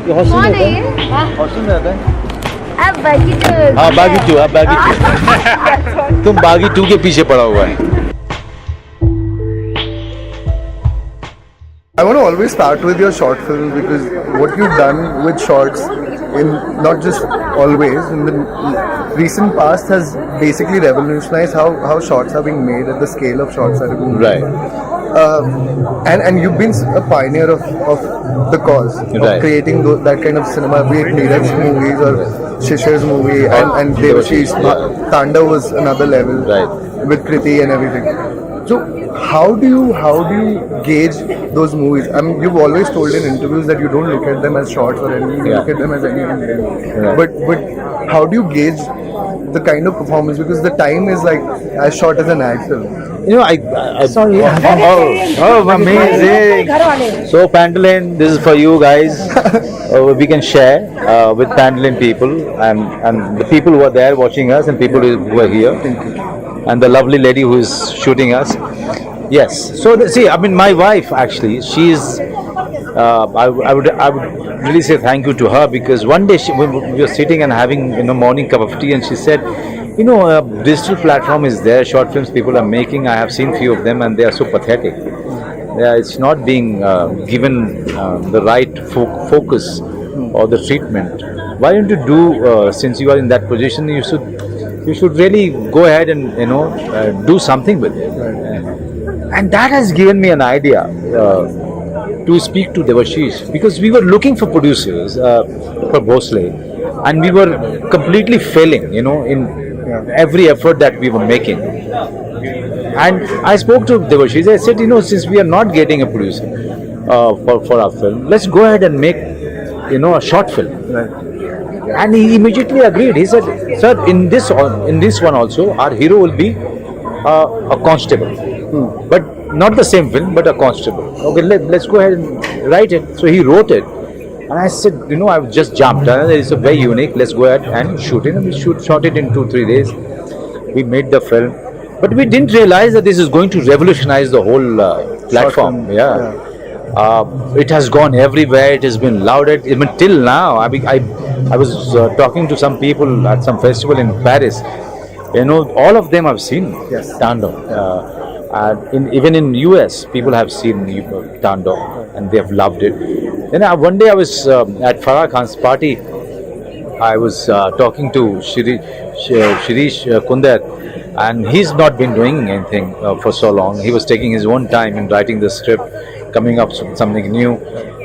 ये हॉस्टल रहता है? हॉस्टल रहता है? अब बागी टू। हाँ बागी टू, अब बागी टू। तुम बागी टू के पीछे पड़ा हुआ है। I want to always start with your short films because what you've done with shorts, in not just always, in the recent past has basically revolutionized how shorts are being made at the scale of shorts that are being made. Right. And you've been a pioneer of the cause of Right. creating that kind of cinema, be it Neeraj's movies or Shishir's movie, and Devashish. Tanda was another level, Right. with Kriti and everything. So how do you gauge those movies? I mean, you've always told in interviews that you don't look at them as shorts or anything, you look at them as anything. Right. But how do you gauge the kind of performance? Because the time is like as short as an ad film. You know, I sorry. Oh, amazing. So Pandolin, this is for you guys. We can share with Pandolin people and the people who are there watching us and people who are here. And the lovely lady who is shooting us. Yes. So see, I mean, my wife actually, she's. I would really say thank you to her because one day we were sitting and having morning cup of tea and she said, a digital platform is there, short films people are making. I have seen few of them and they are so pathetic. It's not being given the right focus or the treatment. Why don't you do? Since you are in that position, you should really go ahead and do something with it. And that has given me an idea to speak to Devashish because we were looking for producers for Bhonsle and we were completely failing, in every effort that we were making. And I spoke to Devashish. I said, since we are not getting a producer for our film, let's go ahead and make, a short film. Right. And he immediately agreed. He said, "Sir, in this one also, our hero will be a constable, but not the same film, but a constable." Okay, let's go ahead and write it. So he wrote it, and I said, I've just jumped. It's a very unique. Let's go ahead and shoot it. And we shot it in 2-3 days. We made the film, but we didn't realize that this is going to revolutionize the whole platform. Yeah. It has gone everywhere. It has been lauded even till now. I was talking to some people at some festival in Paris. All of them have seen Tando. Even in US, people have seen Tando and they have loved it. Then one day I was at Farah Khan's party. I was talking to Shirish Kunder, and he's not been doing anything for so long. He was taking his own time in writing the script, coming up with something new.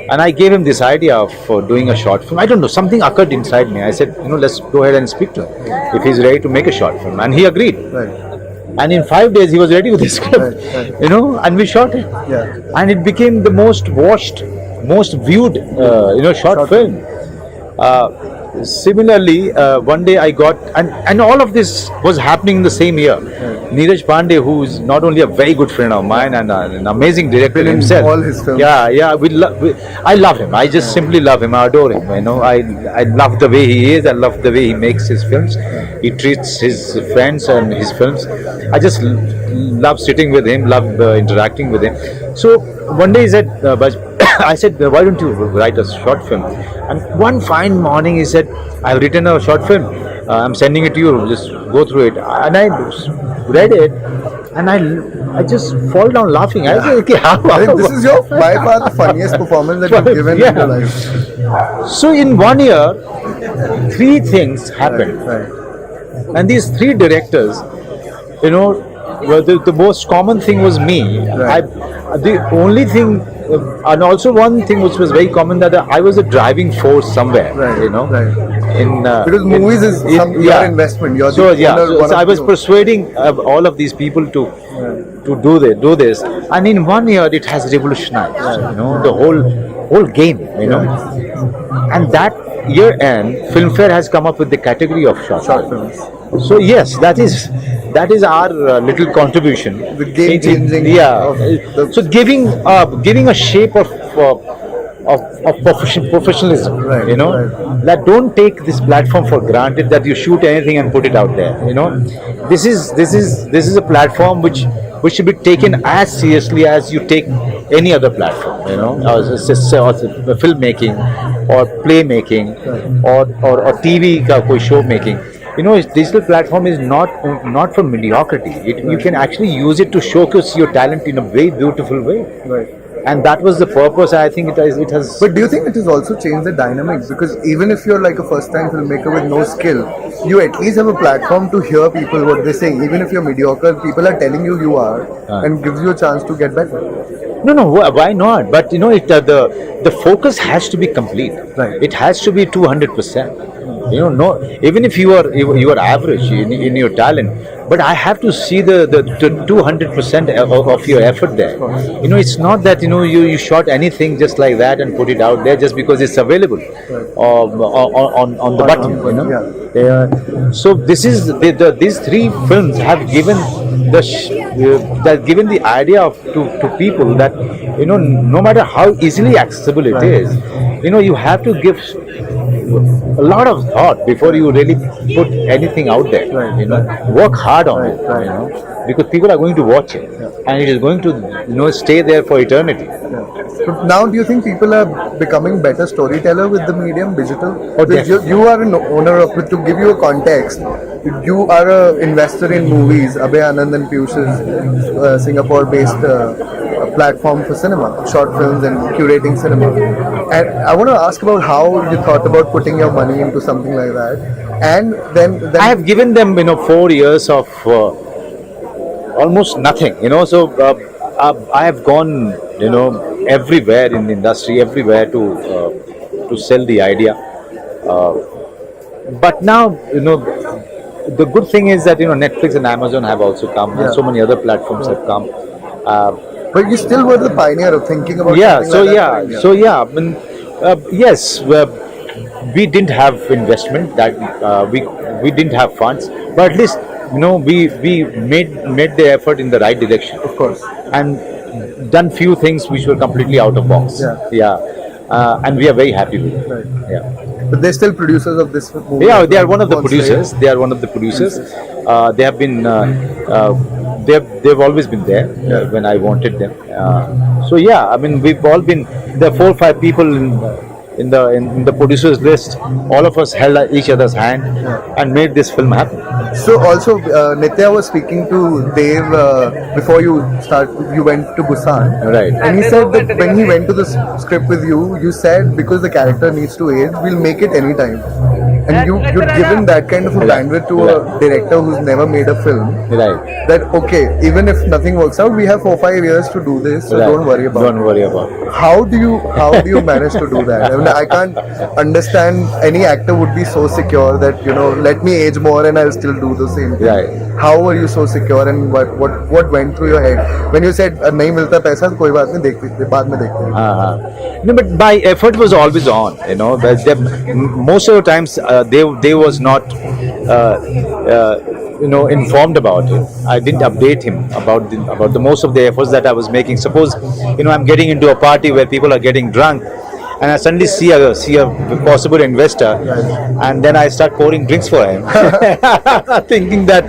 And I gave him this idea of doing a short film. I don't know, something occurred inside me. I said, let's go ahead and speak to him if he's ready to make a short film. And he agreed. Right. And in 5 days, he was ready with the script. Right. And we shot it. Yeah. And it became the most watched, most viewed, short film. Similarly, one day I got, and all of this was happening in the same year. Neeraj Pandey, who is not only a very good friend of mine and an amazing director himself. All his films. Yeah, I love him. I just simply love him. I adore him. I love the way he is. I love the way he makes his films. He treats his friends and his films. I just love sitting with him, love interacting with him. So one day he said, I said, why don't you write a short film? And one fine morning he said, I've written a short film. I'm sending it to you. Just go through it. And I read it, and I just fall down laughing. I said, okay, how? I think this is by far the funniest performance that you've given in your life. So in 1 year, 3 things happened. Right. And these 3 directors, well, the most common thing was me. Right. The only thing, and also one thing which was very common, that I was a driving force somewhere. Right. Right. Because movies is your investment. You're so I was persuading all of these people to do this, and in 1 year it has revolutionized. The whole game. And that year end, Filmfare has come up with the category of short films. So yes, that is our little contribution. The game changing. So giving a shape of professionalism. Right, You know, right. that don't take this platform for granted that you shoot anything and put it out there. You know, this is a platform which should be taken as seriously as you take any other platform. You know, or filmmaking or play making or TV ka koi show making. You know, digital platform is not for mediocrity. You can actually use it to showcase your talent in a very beautiful way. Right. And that was the purpose. I think it has. But do you think it has also changed the dynamics? Because even if you're like a first-time filmmaker with no skill, you at least have a platform to hear people what they say. Even if you're mediocre, people are telling you are, and gives you a chance to get better. No, why not? But you know, the focus has to be complete. Right. It has to be 200%. You know, no, even if you are average in your talent, but I have to see the 200% of your effort there. You know, it's not that you shot anything just like that and put it out there just because it's available on the button. You know, so this is these three films have given the idea to people that no matter how easily accessible it is, you have to give a lot of thought before you really put anything out there. Work hard on it. Because people are going to watch it, and it is going to stay there for eternity. But now, do you think people are becoming better storyteller with the medium digital? You are an owner of, to give you a context, you are an investor in movies. Abhay Anand and Piyush's Singapore-based platform for cinema, short films and curating cinema. And I want to ask about how you thought about putting your money into something like that. And then I have given them 4 years of almost nothing. So I have gone everywhere in the industry, everywhere to sell the idea. But now the good thing is that Netflix and Amazon have also come, and so many other platforms have come. But you still were the pioneer of thinking about I mean, yes, we didn't have investment, that we didn't have funds, but at least we made the effort in the right direction, of course, and done few things which were completely out of box. And we are very happy with it. Right. But they're still producers of this movie. Yeah, they are one of the producers. They are one of the producers. They have been. They've always been there when I wanted them. So yeah, I mean, we've all been. There are 4 or 5 people in the producers list. All of us held each other's hand and made this film happen. So also, Nitya was speaking to Dev before you went to Busan. Right. And he said that when he went to the script with you, you said because the character needs to age, we'll make it anytime. And you've given that kind of a bandwidth to a director who's never made a film. Right. That okay, even if nothing works out, we have 4 or 5 years to do this, so don't worry about it. Don't worry about it. How do you manage to do that? I mean, I can't understand any actor would be so secure that let me age more and I'll still do the same thing. Right. How were you so secure, and what went through your head when you said नहीं मिलता पैसा तो कोई बात नहीं देखते बाद में देखते हैं. No, but my effort was always on. Most of the times they was not informed about it. I didn't update him about the most of the efforts that I was making. Suppose I'm getting into a party where people are getting drunk, and I suddenly see a possible investor, and then I start pouring drinks for him, thinking that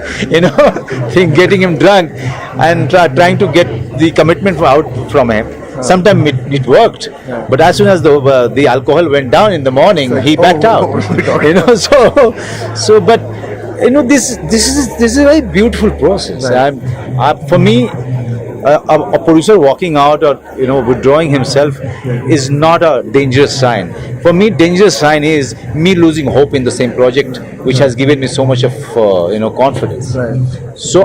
getting him drunk and trying to get the commitment out from him. Sometimes it worked, but as soon as the alcohol went down in the morning, he backed out. But this is a very beautiful process. For me, a producer walking out or withdrawing himself is not a dangerous sign. For me, dangerous sign is me losing hope in the same project, which has given me so much of confidence. So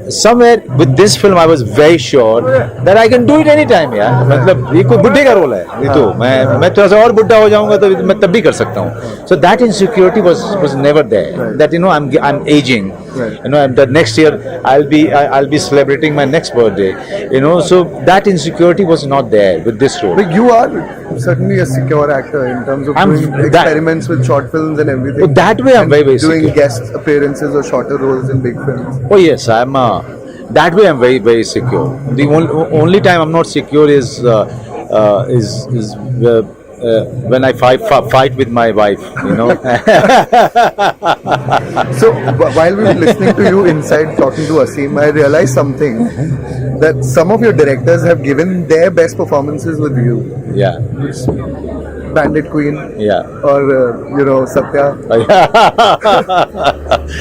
somewhere with this film I was very sure that I can do it anytime. मतलब ये कोई बुड्ढे का role है, ये तो मैं थोड़ा सा और बुड्ढा हो जाऊंगा तो मैं तब भी कर सकता हूँ. So that insecurity was never there. That I'm aging. And the next year I'll be celebrating my next birthday. So that insecurity was not there with this role. But you are certainly a secure actor in terms of doing experiments with short films and everything. That way I'm very, very doing secure. Guest appearances or shorter roles in big films. Oh yes, that way I'm very, very secure. The only time I'm not secure is is when I fight with my wife, you know. So while we were listening to you inside talking to Asim, I realized something, that some of your directors have given their best performances with you. Yeah. Bandit Queen, Yeah. or Satya.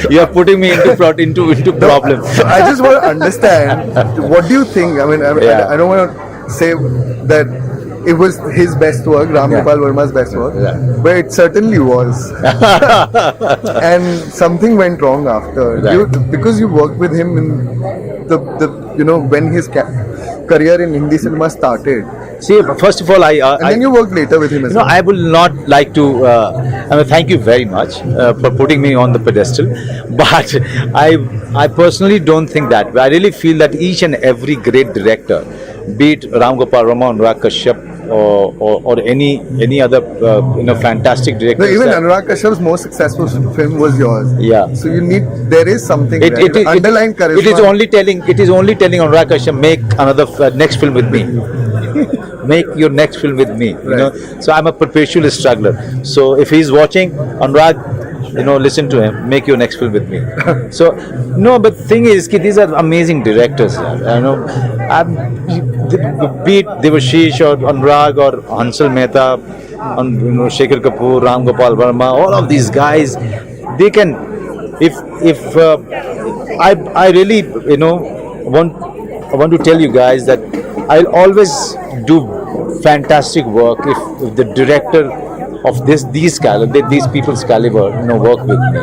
You are putting me into problem. So I just want to understand, what do you think? Yeah. I don't want to say that it was his best work, Ram Yeah. Gopal Verma's best work, Yeah. but it certainly was. And something went wrong after. Right. Because you worked with him in the when his career in Hindi cinema started. See, first of all, And then you worked later with him as well. I will not like to. Thank you very much for putting me on the pedestal, but I personally don't think that. I really feel that each and every great director, be it Ram Gopal Verma, Anurag Kashyap, or any other fantastic director. No, even Anurag Kashyap's most successful film was yours. Yeah. So there is something underlying charisma. It is only telling Anurag Kashyap, make another next film with me. Make your next film with me. You know. So I'm a perpetual struggler. So if he's watching, Anurag, listen to him. Make your next film with me. So no, but thing is, these are amazing directors. Be it Devashish or Anurag or Hansal Mehta, Shekhar Kapoor, Ram Gopal Verma, all of these guys, they can. If I really want to tell you guys that I'll always do fantastic work if the director of these people's caliber work with me.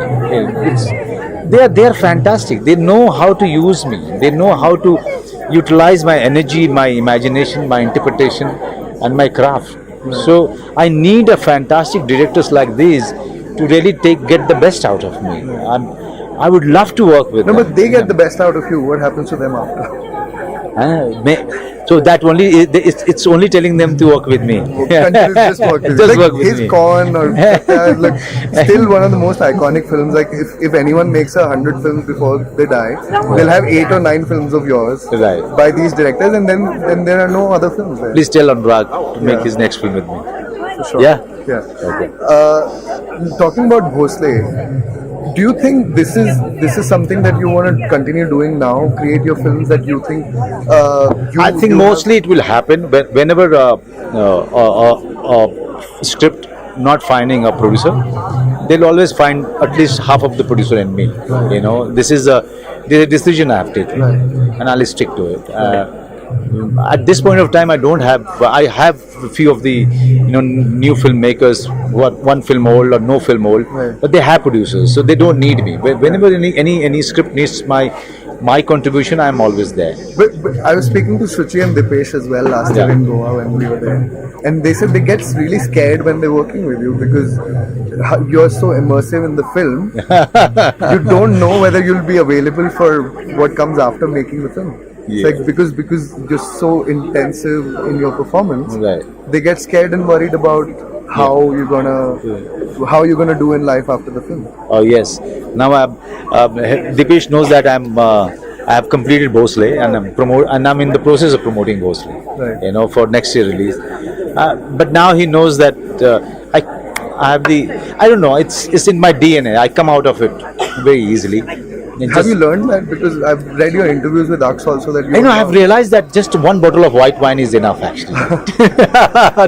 They are fantastic. They know how to use me. They know how to utilize my energy, my imagination, my interpretation, and my craft. So I need a fantastic directors like these to really get the best out of me. I would love to work with them. No, but they get the best out of you. What happens to them after? So that only it's only telling them to work with me. Just work with Just like work with his me. Con or like, still one of the most iconic films. Like if anyone makes 100 films before they die, they'll have 8 or 9 films of yours Right. by these directors, and then there are no other films there. Please tell Anurag to make his next film with me. For sure. Yeah. Yeah. Okay. Talking about Bhonsle, do you think this is something that you want to continue doing now? Create your films that you think. I think mostly it will happen whenever script not finding a producer, they'll always find at least half of the producer in me. This is a decision I have taken, and I'll stick to it. At this point of time, I have a few of the new filmmakers who are one film old or no film old, but they have producers, so they don't need me. Whenever any script needs my contribution, I'm always there. But I was speaking to Suchi and Dipesh as well last year in Goa when we were there, and they said they get really scared when they're working with you because you're so immersive in the film. You don't know whether you'll be available for what comes after making the film. It's like because you're so intensive in your performance, they get scared and worried about how you're gonna do in life after the film. Oh yes. Now Dipesh knows that I have completed Bhonsle and I'm in the process of promoting Bhonsle, for next year release. But now he knows that I have I don't know. It's in my DNA. I come out of it very easily. Have you learned that? Because I've read your interviews with Aks also that you. I've realized that just one bottle of white wine is enough actually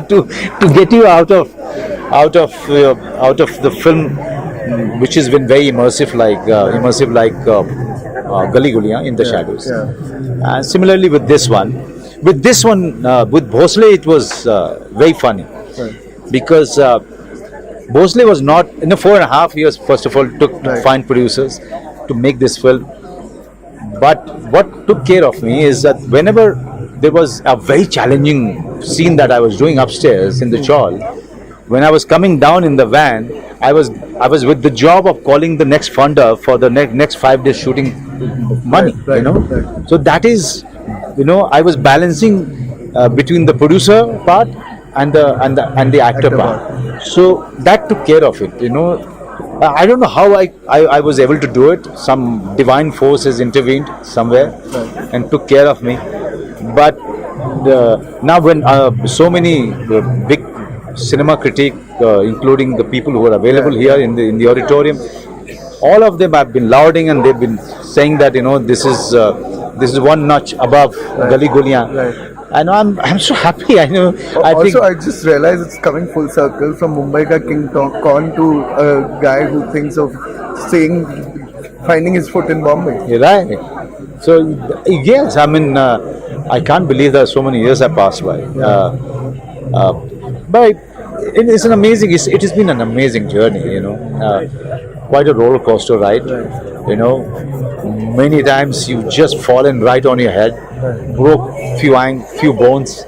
to get you out of the film, which has been very immersive like Gully Guliyan in the shadows. Yeah. Similarly with this one, with Bhonsle, it was very funny because Bhonsle was not 4.5 years. First of all, took to find producers to make this film, but what took care of me is that whenever there was a very challenging scene that I was doing upstairs in the chawl, when I was coming down in the van, I was with the job of calling the next funder for the next 5 days shooting money. So that is, I was balancing between the producer part and the actor part. So that took care of it. I don't know how I was able to do it. Some divine force has intervened somewhere and took care of me. But And now when so many big cinema critic, including the people who are available here in the auditorium, all of them have been lauding and they've been saying that this is one notch above Gali Guliyan. Right. And I'm so happy. I know. Also, I just realized it's coming full circle from Mumbai ka King Kong to a guy who thinks of finding his foot in Bombay. You're right. So yes, I mean, I can't believe that so many years have passed by. But it's an amazing. It has been an amazing journey. Quite a roller coaster ride. Many times you've just fallen right on your head, broke few bones,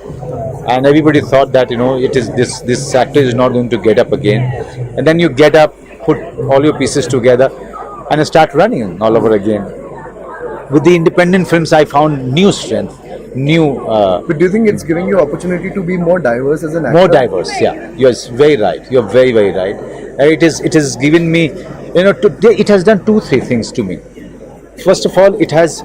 and everybody thought that it is this actor is not going to get up again, and then you get up, put all your pieces together, and start running all over again. With the independent films, I found new strength, new. But do you think it's giving you opportunity to be more diverse as an actor? More diverse, yeah. You're very right. You're very, very right. It has given me, today it has done 2-3 things to me. First of all, it has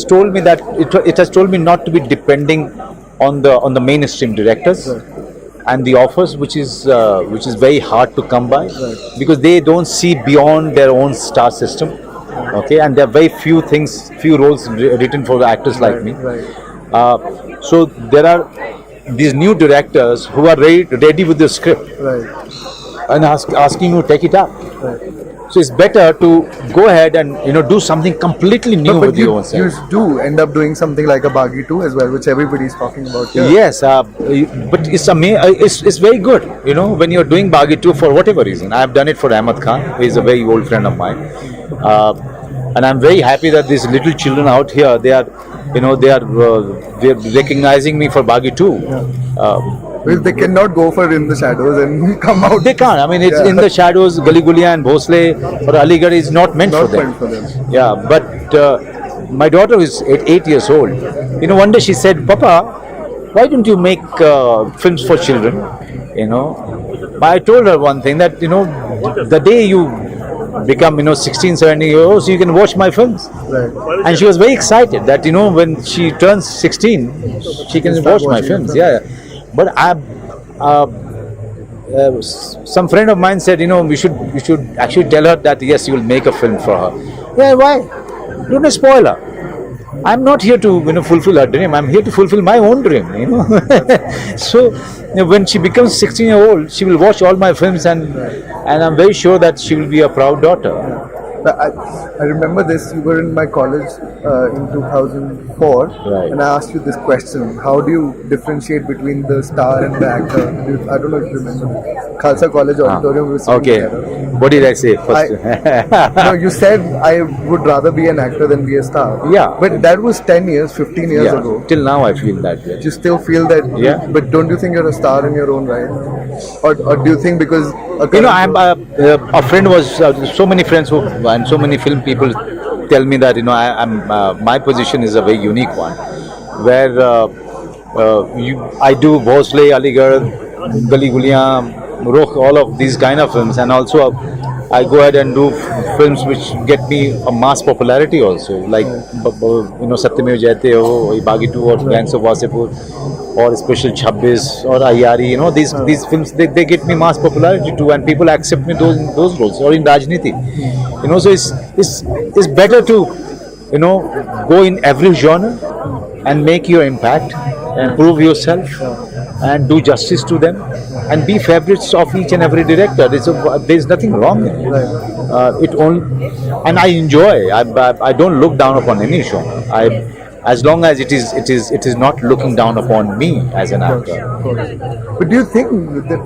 told me that it has told me not to be depending on the mainstream directors and the offers, which is very hard to come by, because they don't see beyond their own star system. Okay, and there are very few roles written for actors like me. So there are these new directors who are ready with the script and asking you to take it up. So it's better to go ahead and do something completely new with your own self. You do end up doing something like a Buggy To as well, which everybody's talking about here. Yes, but it's very good. When you're doing Buggy To for whatever reason. I have done it for Ahmed Khan, who is a very old friend of mine, and I'm very happy that these little children out here they're recognizing me for Buggy To. Well, they cannot go for In the Shadows and come out. They can't. I mean, it's In the Shadows, Gali Guliyan and Bhonsle or Aligarh is not meant for them. Yeah, but my daughter is 8 years old. One day she said, "Papa, why don't you make films for children?" But I told her one thing, that the day you become 16, 17 years old, so you can watch my films. And she was very excited that when she turns 16, she can watch my films. Yeah. But some friend of mine said, we should actually tell her that yes, you will make a film for her. Yeah, why? Don't spoil her. I'm not here to fulfill her dream. I'm here to fulfill my own dream. So when she becomes 16-year-old, she will watch all my films, and I'm very sure that she will be a proud daughter. I remember this. You were in my college in 2004, and I asked you this question: how do you differentiate between the star and the actor? I don't know if you remember. Khalsa College auditorium. Okay. What did I say first? No, you said I would rather be an actor than be a star. Yeah. But that was 10 years, 15 years ago. Till now, I feel that way. You still feel that? Yeah. But don't you think you're a star in your own right? Or do you think because I'm a friend was so many friends and so many film people tell me that my position is a very unique one, where I do Bhonsle, Aligarh, Gali Guliyan, Rukh, all of these kind of films, and also I go ahead and do films which get me a mass popularity also, like Satyamev Jayate ho, Buggy To or Gangs of Wasipur or Special 26 or Ayari, these films they get me mass popularity too, and people accept me those roles, or in Rajniti. So it's better to go in every genre and make your impact and prove yourself and do justice to them and be favorites of each and every director. There's nothing wrong in it. And I enjoy. I don't look down upon any genre. As long as it is not looking down upon me as an actor. But do you think that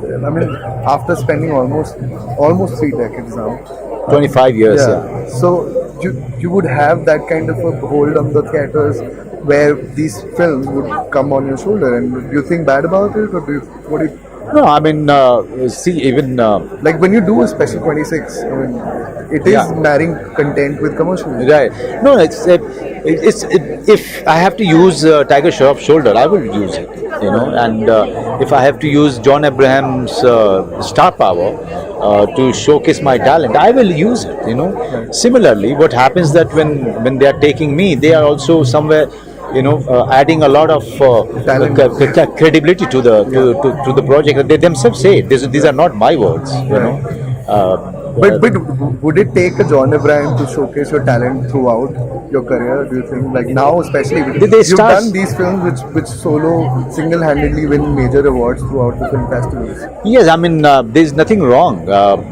after spending almost 3 decades now, 25 years, yeah. So you would have that kind of a hold on the theatres where these films would come on your shoulder, and do you think bad about it, or what do you? No, see, even like when you do a Special 26, it is marrying content with commercials. Right. No, it's if I have to use Tiger Shroff's shoulder, I will use it. And if I have to use John Abraham's star power to showcase my talent, I will use it. Similarly, what happens that when they are taking me, they are also somewhere adding a lot of Talent. credibility to the project. They themselves say it. These are not my words. But would it take a John Abraham to showcase your talent throughout your career? Do you think, like now especially, because you've done these films which solo single-handedly win major awards throughout the film festivals? Yes, I mean there's nothing wrong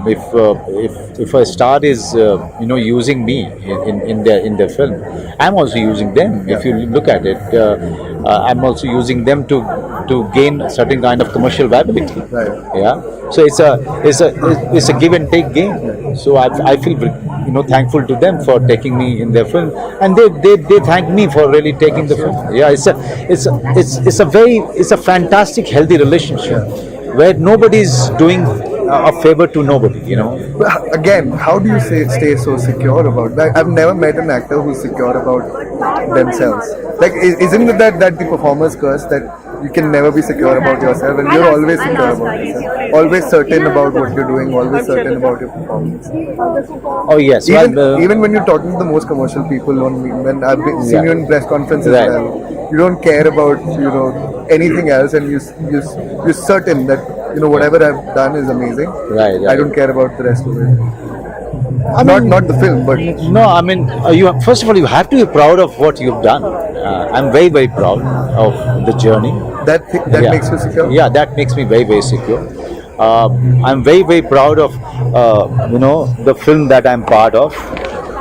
if a star is using me in their film. I'm also using them. If you look at it, I'm also using them to gain a certain kind of commercial viability. Right. Yeah. So it's a give and take game. So I feel thankful to them for taking me in their film, and they thank me for really taking the film. Yeah, it's a fantastic healthy relationship where nobody's doing a favor to nobody. But again, how do you stay so secure about that? I've never met an actor who's secure about themselves. Like, isn't it that the performer's curse that you can never be secure about yourself, and you're always secure about yourself, always certain about what you're doing, always certain about your performance? Oh yes, even when you're talking to the most commercial people, when I've seen you in press conferences as well, you don't care about anything else, and you're certain that whatever I've done is amazing. Right. I don't care about the rest of it. Not the film, but no. I mean, first of all, you have to be proud of what you've done. I'm very, very proud of the journey. That makes you secure. Yeah, that makes me very, very secure. I'm very, very proud of the film that I'm part of.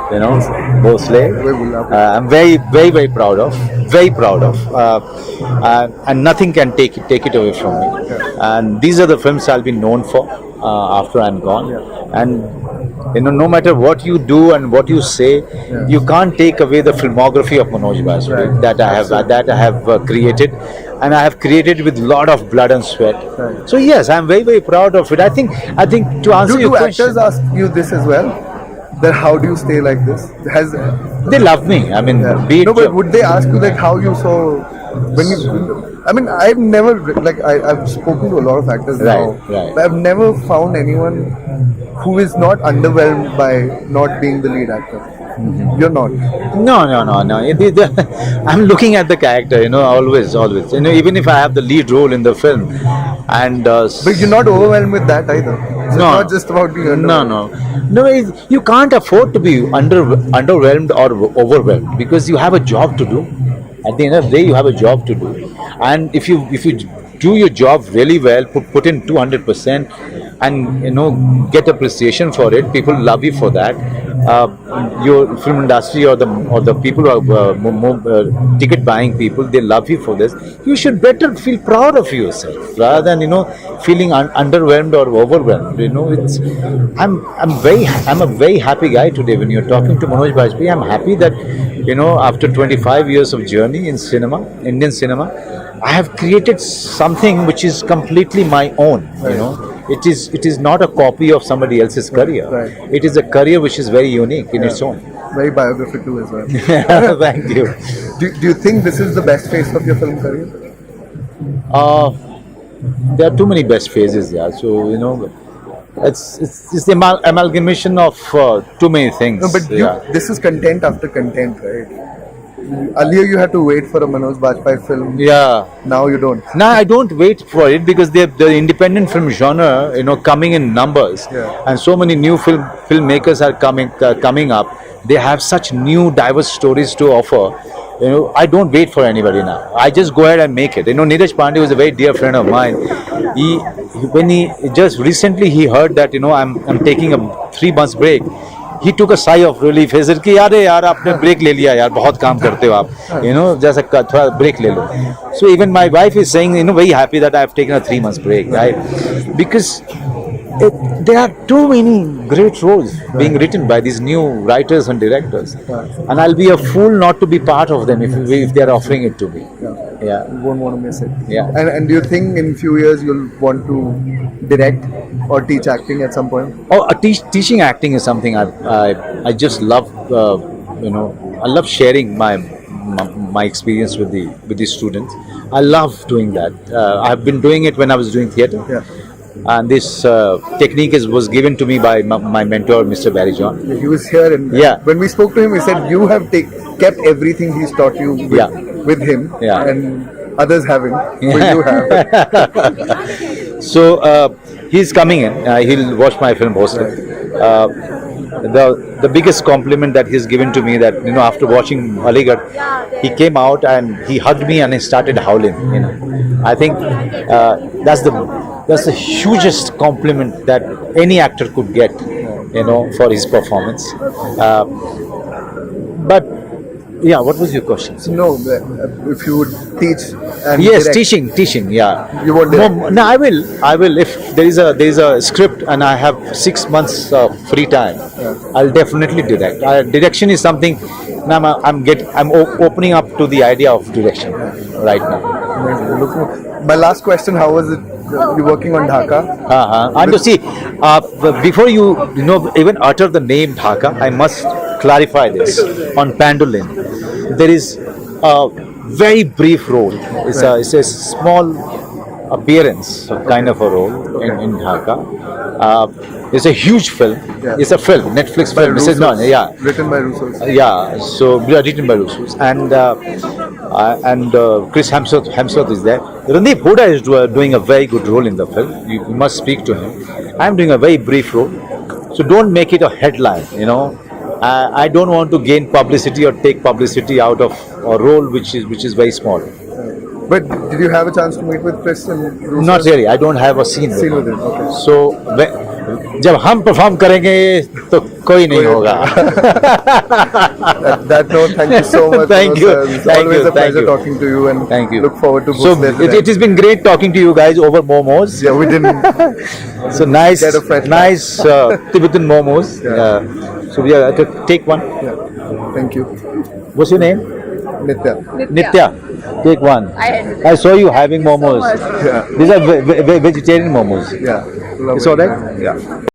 Bhonsle. I'm very, very, very proud of. Very proud of. And nothing can take it away from me. And these are the films I'll be known for after I'm gone. And no matter what you do and what you say, you can't take away the filmography of Manoj Bajpayee that I have created, and I have created with a lot of blood and sweat. Right. So yes, I'm very, very proud of it. I think to answer your question, actors ask you this as well? That how do you stay like this? They love me. I mean, but would they ask you like how you saw when you? I mean, I've never I've spoken to a lot of actors now, but I've never found anyone who is not underwhelmed by not being the lead actor. Mm-hmm. You're not. No. I'm looking at the character, always. Even if I have the lead role in the film, and but you're not overwhelmed with that either. It's not just about being underwhelmed. No. You can't afford to be underwhelmed or overwhelmed because you have a job to do. At the end of the day, you have a job to do, and if you do your job really well, put in 200%, and get appreciation for it, people love you for that. Your film industry or the people who are ticket buying people, they love you for this. You should better feel proud of yourself rather than feeling underwhelmed or overwhelmed. I'm a very happy guy today. When you're talking to Manoj Bajpayee, I'm happy that after 25 years of journey in cinema, Indian cinema, I have created something which is completely my own. It is not a copy of somebody else's career. Right. It is a career which is very unique in its own. Very biographical as well. Thank you. Do you think this is the best phase of your film career? There are too many best phases, yeah. So it's the amalgamation of too many things. No, but this is content after content, right? Earlier you had to wait for a Manoj Bajpayee film. Yeah. Now you don't. Now I don't wait for it because the independent film genre, coming in numbers, and so many new filmmakers are coming up. They have such new diverse stories to offer. I don't wait for anybody now. I just go ahead and make it. Neeraj Pandey was a very dear friend of mine. When he just recently he heard that I'm taking a 3 months break. He took a sigh of relief. He said कि यार आपने break ले लिया यार, बहुत काम करते हो आप, जैसा थोड़ा break ले लो. So even my wife is saying, very happy that I have taken a 3 months break, right? Because there are too many great roles being written by these new writers and directors, and I'll be a fool not to be part of them if they are offering it to me. Yeah. You won't want to miss it. Yeah. And do you think in few years you'll want to direct or teach acting at some point? Oh, teaching acting is something I just love. I love sharing my experience with the students. I love doing that. I've been doing it when I was doing theatre. Yeah. And this technique was given to me by my mentor, Mr. Barry John. He was here, and when we spoke to him, he said you have kept everything he's taught you with with him, Yeah. and others haven't, but you have. So he's coming in. He'll watch my film Bhonsle. The biggest compliment that he's given to me, that after watching Aligarh, he came out and he hugged me and he started howling. I think that's the hugest compliment that any actor could get, for his performance. But yeah, what was your question? No, if you would teach and Yes, direct, teaching. Yeah, You won't direct? No, I will. If there is a script and I have 6 months free time, I'll definitely direct. Direction is something. Now I'm opening up to the idea of direction right now. My last question: how was it? You working on Dhaka? And to see, before you even utter the name Dhaka, I must clarify this. On Pandolin, there is a very brief role. It's a small appearance, kind of a role in Dhaka. It's a huge film. Yeah. It's a film, Netflix By film. This is not, Russos, yeah. written by Russos. Yeah, so written by Russos, and Chris Hemsworth is there. Randeep Huda is doing a very good role in the film. You must speak to him. I'm doing a very brief role, so don't make it a headline. I don't want to gain publicity or take publicity out of a role which is very small. But did you have a chance to meet with Chris and Russos? Not really. I don't have a scene with With him. him, okay. So जब हम perform करेंगे तो कोई नहीं होगा. That note, thank you so much. Thank Manoj you. sir. It's Thank always you. a pleasure Thank you. talking to you, and Thank you. look forward to So Bhonsle it has been great talking to you guys over momos. Yeah, we didn't. So nice, Get a fresh nice Tibetan momos. Yeah. So we are to take one. Yeah. Thank you, What's your name? Nitya. Nitya. Take one. I saw you having momos. Yeah. These are vegetarian momos. Yeah. It's all right. Yeah.